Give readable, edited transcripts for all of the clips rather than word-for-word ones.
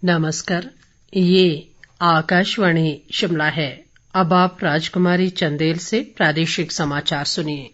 नमस्कार, ये आकाशवाणी शिमला है। अब आप राजकुमारी चंदेल से प्रादेशिक समाचार सुनिए।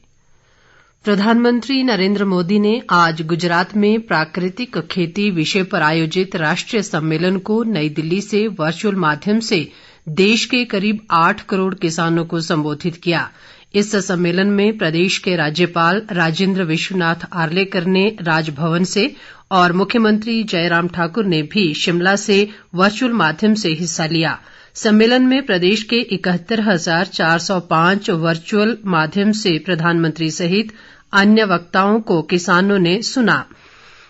प्रधानमंत्री नरेंद्र मोदी ने आज गुजरात में प्राकृतिक खेती विषय पर आयोजित राष्ट्रीय सम्मेलन को नई दिल्ली से वर्चुअल माध्यम से देश के करीब 8 करोड़ किसानों को संबोधित किया। इस सम्मेलन में प्रदेश के राज्यपाल राजेंद्र विश्वनाथ आर्लेकर ने राजभवन से और मुख्यमंत्री जयराम ठाकुर ने भी शिमला से वर्चुअल माध्यम से हिस्सा लिया। सम्मेलन में प्रदेश के 71,405 वर्चुअल माध्यम से प्रधानमंत्री सहित अन्य वक्ताओं को किसानों ने सुना।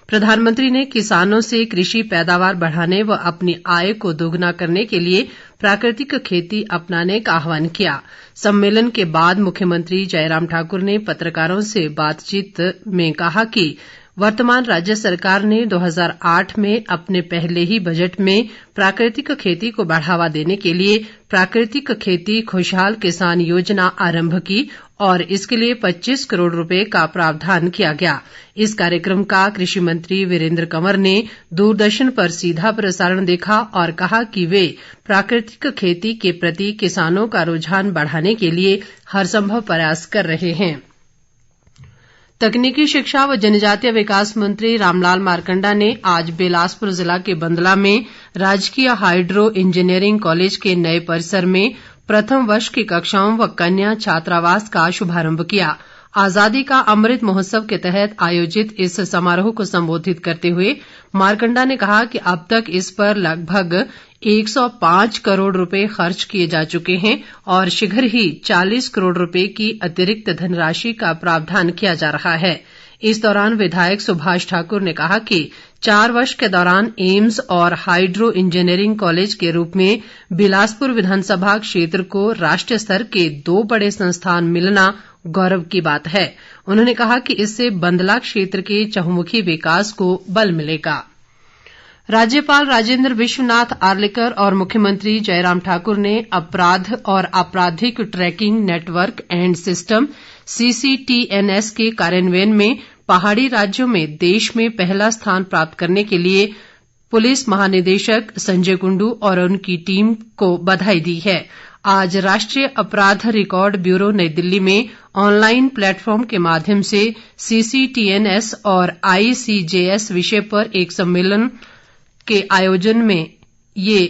प्रधानमंत्री ने किसानों से कृषि पैदावार बढ़ाने व अपनी आय को दोगुना करने के लिए प्राकृतिक खेती अपनाने का आह्वान किया। सम्मेलन के बाद मुख्यमंत्री जयराम ठाकुर ने पत्रकारों से बातचीत में कहा कि वर्तमान राज्य सरकार ने 2008 में अपने पहले ही बजट में प्राकृतिक खेती को बढ़ावा देने के लिए प्राकृतिक खेती खुशहाल किसान योजना आरंभ की और इसके लिए 25 करोड़ रुपए का प्रावधान किया गया। इस कार्यक्रम का कृषि मंत्री वीरेंद्र कंवर ने दूरदर्शन पर सीधा प्रसारण देखा और कहा कि वे प्राकृतिक खेती के प्रति किसानों का रुझान बढ़ाने के लिए हरसंभव प्रयास कर रहे हैं। तकनीकी शिक्षा व जनजातीय विकास मंत्री रामलाल मारकंडा ने आज बिलासपुर जिला के बंदला में राजकीय हाइड्रो इंजीनियरिंग कॉलेज के नए परिसर में प्रथम वर्ष की कक्षाओं व कन्या छात्रावास का शुभारंभ किया। आजादी का अमृत महोत्सव के तहत आयोजित इस समारोह को संबोधित करते हुए मारकंडा ने कहा कि अब तक इस पर लगभग 105 करोड़ रुपए खर्च किए जा चुके हैं और शीघ्र ही 40 करोड़ रुपए की अतिरिक्त धनराशि का प्रावधान किया जा रहा है। इस दौरान विधायक सुभाष ठाकुर ने कहा कि 4 वर्ष के दौरान एम्स और हाइड्रो इंजीनियरिंग कॉलेज के रूप में बिलासपुर विधानसभा क्षेत्र को राष्ट्रीय स्तर के 2 बड़े संस्थान मिलना गौरव की बात है। उन्होंने कहा कि इससे बंदला क्षेत्र के चहुमुखी विकास को बल मिलेगा। राज्यपाल राजेंद्र विश्वनाथ आर्लेकर और मुख्यमंत्री जयराम ठाकुर ने अपराध और आपराधिक tracking network and system CCTNS के कार्यान्वयन में पहाड़ी राज्यों में देश में पहला स्थान प्राप्त करने के लिए पुलिस महानिदेशक संजय कुंडू और उनकी टीम को बधाई दी है। आज राष्ट्रीय अपराध रिकॉर्ड ब्यूरो नई दिल्ली में ऑनलाइन प्लेटफॉर्म के माध्यम से CCTNS और ICJS विषय पर एक सम्मेलन के आयोजन में ये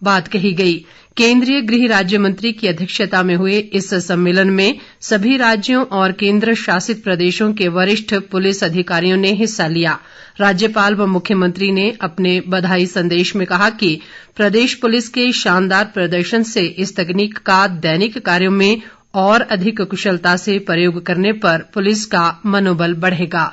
बात कही गई। केंद्रीय गृह राज्य मंत्री की अध्यक्षता में हुए इस सम्मेलन में सभी राज्यों और केंद्र शासित प्रदेशों के वरिष्ठ पुलिस अधिकारियों ने हिस्सा लिया। राज्यपाल व मुख्यमंत्री ने अपने बधाई संदेश में कहा कि प्रदेश पुलिस के शानदार प्रदर्शन से इस तकनीक का दैनिक कार्यों में और अधिक कुशलता से प्रयोग करने पर पुलिस का मनोबल बढ़ेगा।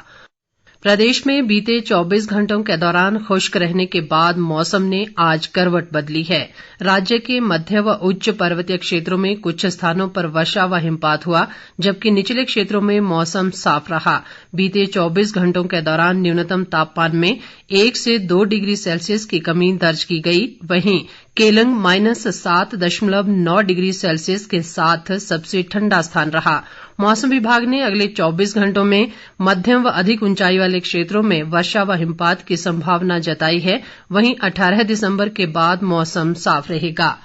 प्रदेश में बीते 24 घंटों के दौरान खुश्क रहने के बाद मौसम ने आज करवट बदली है। राज्य के मध्य व उच्च पर्वतीय क्षेत्रों में कुछ स्थानों पर वर्षा व हिमपात हुआ, जबकि निचले क्षेत्रों में मौसम साफ रहा। बीते 24 घंटों के दौरान न्यूनतम तापमान में 1 से 2 डिग्री सेल्सियस की कमी दर्ज की गई। वहीं केलंग -7.9 डिग्री सेल्सियस के साथ सबसे ठंडा स्थान रहा। मौसम विभाग ने अगले 24 घंटों में मध्यम व अधिक ऊंचाई वाले क्षेत्रों में वर्षा व हिमपात की संभावना जताई है। वहीं 18 दिसंबर के बाद मौसम साफ रहेगा।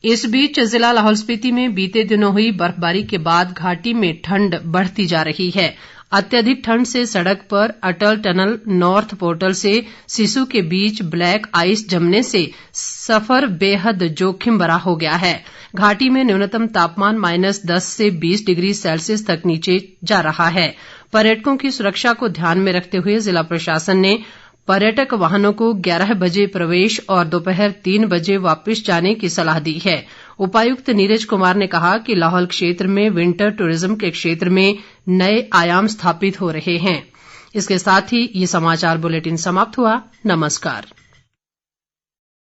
इस बीच जिला लाहौल स्पीति में बीते दिनों हुई बर्फबारी के बाद घाटी में ठंड बढ़ती जा रही है। अत्यधिक ठंड से सड़क पर अटल टनल नॉर्थ पोर्टल से सिसु के बीच ब्लैक आइस जमने से सफर बेहद जोखिम भरा हो गया है। घाटी में न्यूनतम तापमान -10 से 20 डिग्री सेल्सियस तक नीचे जा रहा है। पर्यटकों की सुरक्षा को ध्यान में रखते हुए जिला प्रशासन ने पर्यटक वाहनों को 11 बजे प्रवेश और दोपहर 3 बजे वापस जाने की सलाह दी है। उपायुक्त नीरज कुमार ने कहा कि लाहौल क्षेत्र में विंटर टूरिज्म के क्षेत्र में नए आयाम स्थापित हो रहे हैं। इसके साथ ही ये समाचार बुलेटिन समाप्त हुआ। नमस्कार।